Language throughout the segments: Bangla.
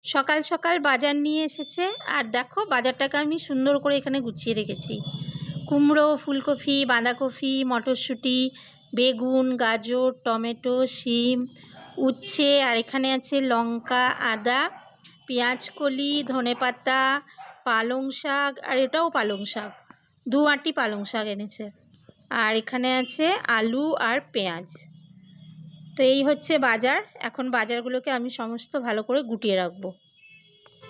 সকাল সকাল বাজার নিয়ে এসেছে। আর দেখো বাজারটাকে আমি সুন্দর করে এখানে গুছিয়ে রেখেছি। কুমড়ো, ফুলকপি, বাঁধাকপি, মটরশুঁটি, বেগুন, গাজর, টমেটো, শিম, উচ্ছে, আর এখানে আছে লঙ্কা, আদা, পেঁয়াজ কলি, ধনেপাতা, পালং শাক, আর এটাও পালং শাক, 2 আঁটি পালং শাক এনেছে। আর এখানে আছে আলু আর পেঁয়াজ। তো এই হচ্ছে বাজার। এখন বাজারগুলোকে আমি সমস্ত ভালো করে গুটিয়ে রাখবো।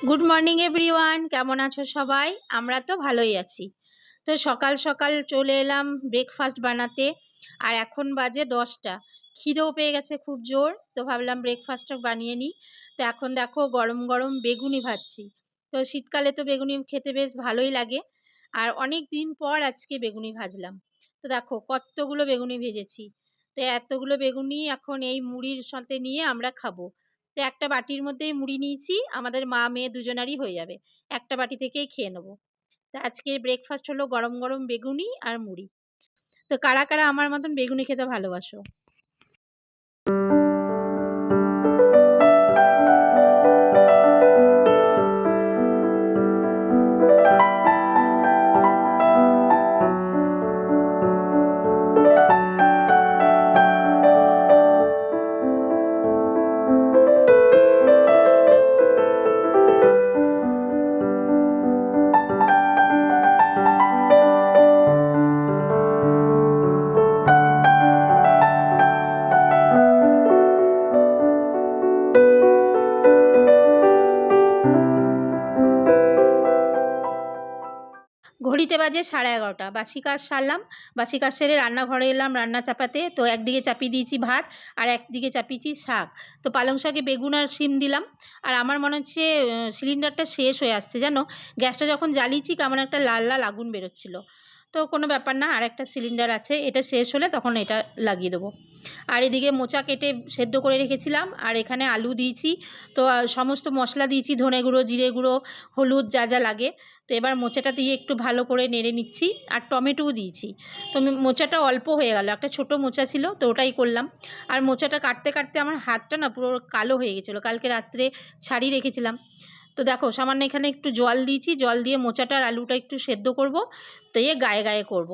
গুড মর্নিং এভরিওয়ান, কেমন আছো সবাই? আমরা তো ভালোই আছি। তো সকাল সকাল চলে এলাম ব্রেকফাস্ট বানাতে। আর এখন বাজে 10টা। খিদেও পেয়ে গেছে খুব জোর, তো ভাবলাম ব্রেকফাস্টটা বানিয়ে নিই। তো এখন দেখো গরম গরম বেগুনি ভাজছি। তো শীতকালে তো বেগুনি খেতে বেশ ভালোই লাগে। আর অনেক দিন পর আজকে বেগুনি ভাজলাম। তো দেখো কতগুলো বেগুনি ভেজেছি। তো এতগুলো বেগুনি এখন এই মুড়ির সাথে নিয়ে আমরা খাবো। তো একটা বাটির মধ্যেই মুড়ি নিয়েছি, আমাদের মা মেয়ে দুজনারই হয়ে যাবে। একটা বাটি থেকেই খেয়ে নেবো। তো আজকের ব্রেকফাস্ট হলো গরম গরম বেগুনি আর মুড়ি। তো কারা কারা আমার মতন বেগুনি খেতে ভালোবাসো? ঘড়িতে বাজে 11:30। বাসি কাজ সারলাম। বাসি কাজ সেরে রান্নাঘরে এলাম রান্না চাপাতে। তো একদিকে চাপিয়ে দিয়েছি ভাত, আর একদিকে চাপিয়েছি শাক। তো পালং শাকে বেগুন আর শিম দিলাম। আর আমার মনে হচ্ছে সিলিন্ডারটা শেষ হয়ে আসছে জানো। গ্যাসটা যখন জ্বালিয়েছি কেমন একটা লাল লাল আগুন বেরোচ্ছিল। তো কোনো ব্যাপার না, আর একটা সিলিন্ডার আছে, এটা শেষ হলে তখন এটা লাগিয়ে দেবো। আর এদিকে মোচা কেটে সেদ্ধ করে রেখেছিলাম, আর এখানে আলু দিয়েছি। তো সমস্ত মশলা দিয়েছি, ধনে গুঁড়ো, জিরে গুঁড়ো, হলুদ, যা যা লাগে। তো এবার মোচাটা দিয়ে একটু ভালো করে নেড়ে নিচ্ছি, আর টমেটোও দিয়েছি। তো মোচাটা অল্প হয়ে গেল, একটা ছোট মোচা ছিল তো ওটাই করলাম। আর মোচাটা কাটতে কাটতে আমার হাতটা না পুরো কালো হয়ে গেছিলো, কালকে রাত্রে ছাড়িয়ে রেখেছিলাম। তো দেখো সামান্য এখানে একটু জল দিয়েছি, জল দিয়ে মোচাটা আর আলুটা একটু সেদ্ধ করব, তো গায়ে গায়ে করব।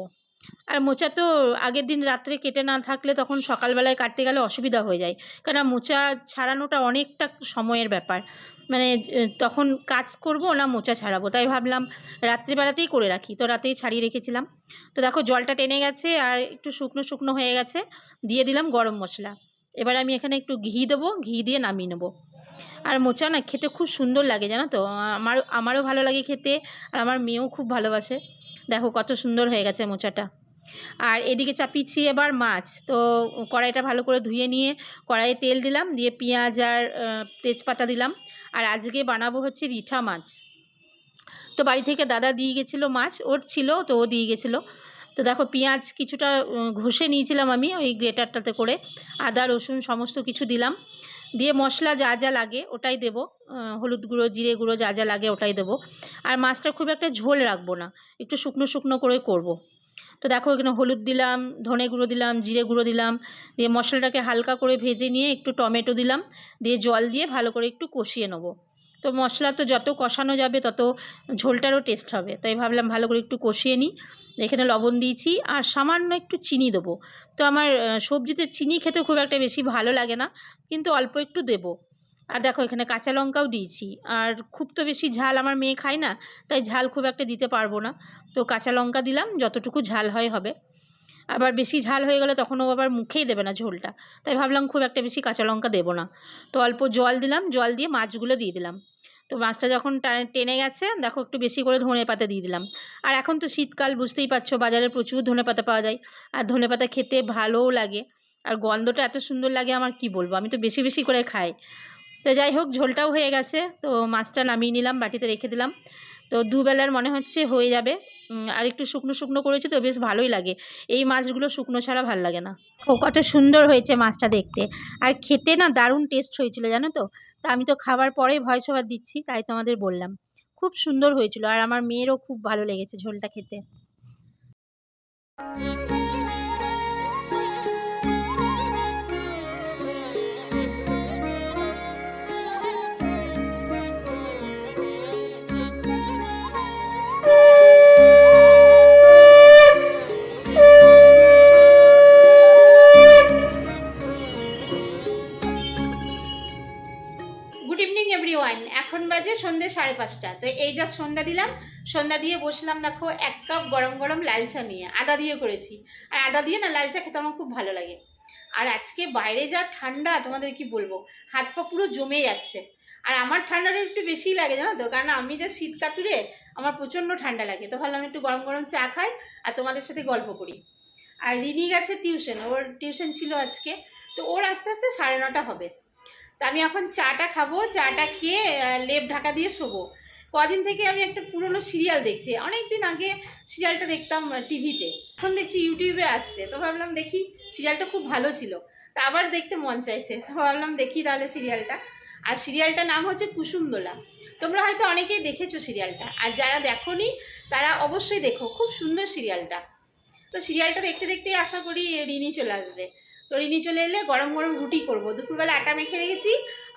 আর মোচা তো আগের দিন রাত্রে কেটে না থাকলে তখন সকালবেলায় কাটতে গেলে অসুবিধা হয়ে যায়। কেননা মোচা ছাড়ানোটা অনেকটা সময়ের ব্যাপার। মানে তখন কাজ করব না মোচা ছাড়াবো, তাই ভাবলাম রাত্রিবেলাতেই করে রাখি। তো রাতেই ছাড়িয়ে রেখেছিলাম। তো দেখো জলটা টেনে গেছে আর একটু শুকনো শুকনো হয়ে গেছে। দিয়ে দিলাম গরম মশলা। এবার আমি এখানে একটু ঘি দেবো, ঘি দিয়ে নামিয়ে নেবো। আর মোচা না খেতে খুব সুন্দর লাগে জানো তো। আমারও ভালো লাগে খেতে, আর আমার মেয়েও খুব ভালোবাসে। দেখো কত সুন্দর হয়ে গেছে মোচাটা। আর এদিকে চাপিয়েছি এবার মাছ। তো কড়াইটা ভালো করে ধুয়ে নিয়ে কড়াইয়ে তেল দিলাম, দিয়ে পেঁয়াজ আর তেজপাতা দিলাম। আর আজকে বানাবো হচ্ছে রিঠা মাছ। তো বাড়ি থেকে দাদা দিয়ে গেছিলো মাছ, ওর ছিল তো ও দিয়ে গেছিলো। তো দেখো পেঁয়াজ কিছুটা ঘষে নিয়েছিলাম আমি ওই গ্রেটারটাতে করে, আদা রসুন সমস্ত কিছু দিলাম। দিয়ে মশলা যা যা লাগে ওটাই দেবো, হলুদ গুঁড়ো, জিরে গুঁড়ো, যা যা লাগে ওটাই দেবো। আর মাছটা খুব একটা ঝোল রাখবো না, একটু শুকনো শুকনো করে করব। তো দেখো এখানে হলুদ দিলাম, ধনে গুঁড়ো দিলাম, জিরে গুঁড়ো দিলাম। দিয়ে মশলাটাকে হালকা করে ভেজে নিয়ে একটু টমেটো দিলাম, দিয়ে জল দিয়ে ভালো করে একটু কষিয়ে নেবো। তো মশলা তো যত কষানো যাবে তত ঝোলটারও টেস্ট হবে, তাই ভাবলাম ভালো করে একটু কষিয়ে নিই। এখানে লবণ দিয়েছি আর সামান্য একটু চিনি দেবো। তো আমার সবজিতে চিনি খেতে খুব একটা বেশি ভালো লাগে না, কিন্তু অল্প একটু দেবো। আর দেখো এখানে কাঁচা লঙ্কাও দিয়েছি। আর খুব তো বেশি ঝাল আমার মেয়ে খায় না, তাই ঝাল খুব একটা দিতে পারবো না। তো কাঁচা লঙ্কা দিলাম, যতটুকু ঝাল হয় হবে। আবার বেশি ঝাল হয়ে গেলে তখন ও আবার মুখেই দেবে না ঝোলটা, তাই ভাবলাম খুব একটা বেশি কাঁচা লঙ্কা দেবো না। তো অল্প জল দিলাম, জল দিয়ে মাছগুলো দিয়ে দিলাম। তো মাছটা যখন টেনে গেছে দেখো একটু বেশি করে ধনেপাতা দিয়ে দিলাম। আর এখন তো শীতকাল, বুঝতেই পারছো বাজারে প্রচুর ধনেপাতা পাওয়া যায়। আর ধনেপাতা খেতে ভালোও লাগে, আর গন্ধটা এত সুন্দর লাগে আমার কি বলবো, আমি তো বেশি বেশি করে খাই। তো যাই হোক ঝোলটাও হয়ে গেছে, তো মাছটা নামিয়ে নিলাম, বাটিতে রেখে দিলাম। তো দুবেলার মনে হচ্ছে হয়ে যাবে। আর একটু শুকনো শুকনো করেছি তো বেশ ভালোই লাগে। এই মাছগুলো শুকনো ছাড়া ভাল লাগে না। ও কত সুন্দর হয়েছে মাছটা দেখতে, আর খেতে না দারুণ টেস্ট হয়েছিল জানো তো। তা আমি তো খাবার পরেই ভয়েস ওভার দিচ্ছি, তাই তোমাদের বললাম। খুব সুন্দর হয়েছিল, আর আমার মেয়েরও খুব ভালো লেগেছে ঝোলটা খেতে। এভরিওয়ান, এখন বাজে সন্ধ্যে 5:30। তো এই যা সন্ধ্যা দিলাম, সন্ধ্যা দিয়ে বসলাম দেখো 1 কাপ গরম গরম লাল চা নিয়ে। আদা দিয়ে করেছি, আর আদা দিয়ে না লাল চা খেতে আমার খুব ভালো লাগে। আর আজকে বাইরে যা ঠান্ডা তোমাদের কি বলবো, হাত পা পুরো জমে যাচ্ছে। আর আমার ঠান্ডাটা একটু বেশিই লাগে জানো তো, কারণ আমি যা শীত কাতুরে, আমার প্রচণ্ড ঠান্ডা লাগে। তো ভাবলাম একটু গরম গরম চা খাই আর তোমাদের সাথে গল্প করি। আর রিনি গেছে টিউশন, ওর টিউশন ছিল আজকে, তো ওর আস্তে আস্তে 9:30 হবে। তো আমি এখন চাটা খাবো, চাটা খেয়ে লেপ ঢাকা দিয়ে শোবো। কদিন থেকে আমি একটা পুরনো সিরিয়াল দেখছি, অনেক দিন আগে সিরিয়ালটা দেখতাম টিভিতে, এখন দেখছি ইউটিউবে আসছে। তো ভাবলাম দেখি, সিরিয়ালটা খুব ভালো ছিল, তা আবার দেখতে মন চাইছে, তো ভাবলাম দেখি তাহলে সিরিয়ালটা। আর সিরিয়ালটার নাম হচ্ছে কুসুমদোলা। তোমরা হয়তো অনেকেই দেখেছো সিরিয়ালটা, আর যারা দেখোনি তারা অবশ্যই দেখো, খুব সুন্দর সিরিয়ালটা। তো সিরিয়ালটা দেখতে দেখতেই আশা করি রিনি চলে আসবে। তো রিনি চলে এলে গরম গরম রুটি করব। দুপুরবেলা আটা মেখে রেখেছি,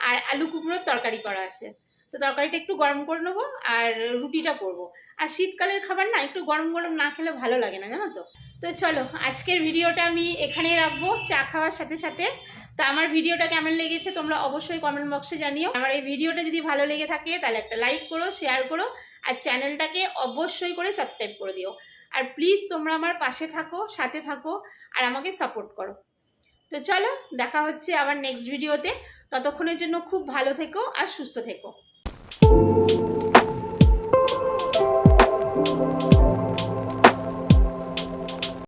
আর আলু কুমড়োর তরকারি করা আছে। তো তরকারিটা একটু গরম করে নেবো আর রুটিটা করব। আর শীতকালের খাবার না একটু গরম গরম না খেলে ভালো লাগে না, জানো তো। তো চলো, আজকের ভিডিওটা আমি এখানেই রাখবো চা খাওয়ার সাথে সাথে। তো আমার ভিডিওটা কেমন লেগেছে তোমরা অবশ্যই কমেন্ট বক্সে জানিও। আমার এই ভিডিওটা যদি ভালো লেগে থাকে তাহলে একটা লাইক করো, শেয়ার করো, আর চ্যানেলটাকে অবশ্যই করে সাবস্ক্রাইব করে দিও। আর প্লিজ তোমরা আমার পাশে থাকো, সাথে থাকো, আর আমাকে সাপোর্ট করো। তো চলো, দেখা হচ্ছে আবার নেক্সট ভিডিওতে। ততক্ষণের জন্য খুব ভালো থেকো আর সুস্থ থেকো।